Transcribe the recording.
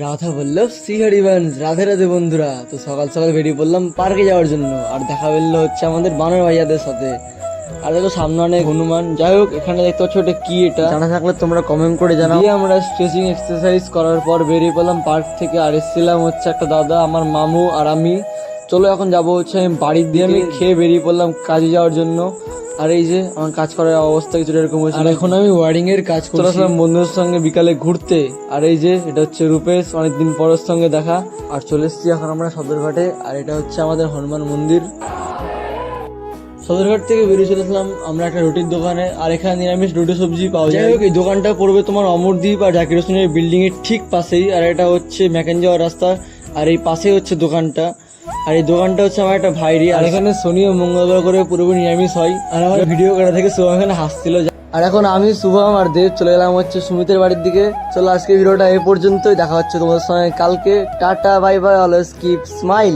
রাধা বললো শ্রী হরিবংশ। রাধে রাধে বন্ধুরা, তো সকাল সকাল বেরিয়ে পড়লাম পার্কে যাওয়ার জন্য। আর দেখা বললো হচ্ছে আমাদের বানর ভাইয়াদের সাথে। আর দেখো সামনে অনেক হনুমান। যাই হোক, এখানে দেখতে পাচ্ছ এটা কি, এটা জানা থাকলে তোমরা কমেন্ট করে জানাও। দিয়ে আমরা স্ট্রেচিং এক্সারসাইজ করার পর বেরিয়ে পড়লাম পার্ক থেকে। আর এসেছিলাম হচ্ছে একটা দাদা, আমার মামু আর আমি। চলো এখন যাবো হচ্ছে আমি বাড়ির দিয়ে। আমি খেয়ে বেরিয়ে পড়লাম কাজে যাওয়ার জন্য। আর এই যে আমার কাজ করার অবস্থা কিছুটা এরকম হয়েছে। আর এখন আমি ওয়ারিং এর কাজ করছিলাম বন্ধুদের সঙ্গে বিকালে ঘুরতে। আর এই যে এটা হচ্ছে রূপেশ, অনেকদিন পরের সঙ্গে দেখা। আর চলে এসেছি এখন আমরা সদরঘাটে। আর এটা হচ্ছে আমাদের হনুমান মন্দির। সদরঘাট থেকে বেরিয়ে চলেছিলাম আমরা একটা রুটির দোকানে। আর এখানে নিরামিষ রুটি সবজি পাওয়া যায়। এই দোকানটা পড়বে তোমার অমরদ্বীপ আর জাকির হোসেনের বিল্ডিং এর ঠিক পাশেই। আর এটা হচ্ছে ম্যাকেন যাওয়ার রাস্তা। আর এই পাশেই হচ্ছে দোকানটা। আর এই দোকানটা হচ্ছে আমার একটা ভাইরি। আর এখানে শনি ও মঙ্গলবার করে পুরোপুরি নিরামিষ হয়। আর আমার ভিডিও করা থেকে শুভম এখানে হাসছিল। আর এখন আমি শুভম আর দেব চলে গেলাম হচ্ছে সুমিতের বাড়ির দিকে। চলো আজকে ভিডিওটা এ পর্যন্তই, দেখা হচ্ছে তোমাদের সঙ্গে কালকে। Tata bye bye, always keep smile.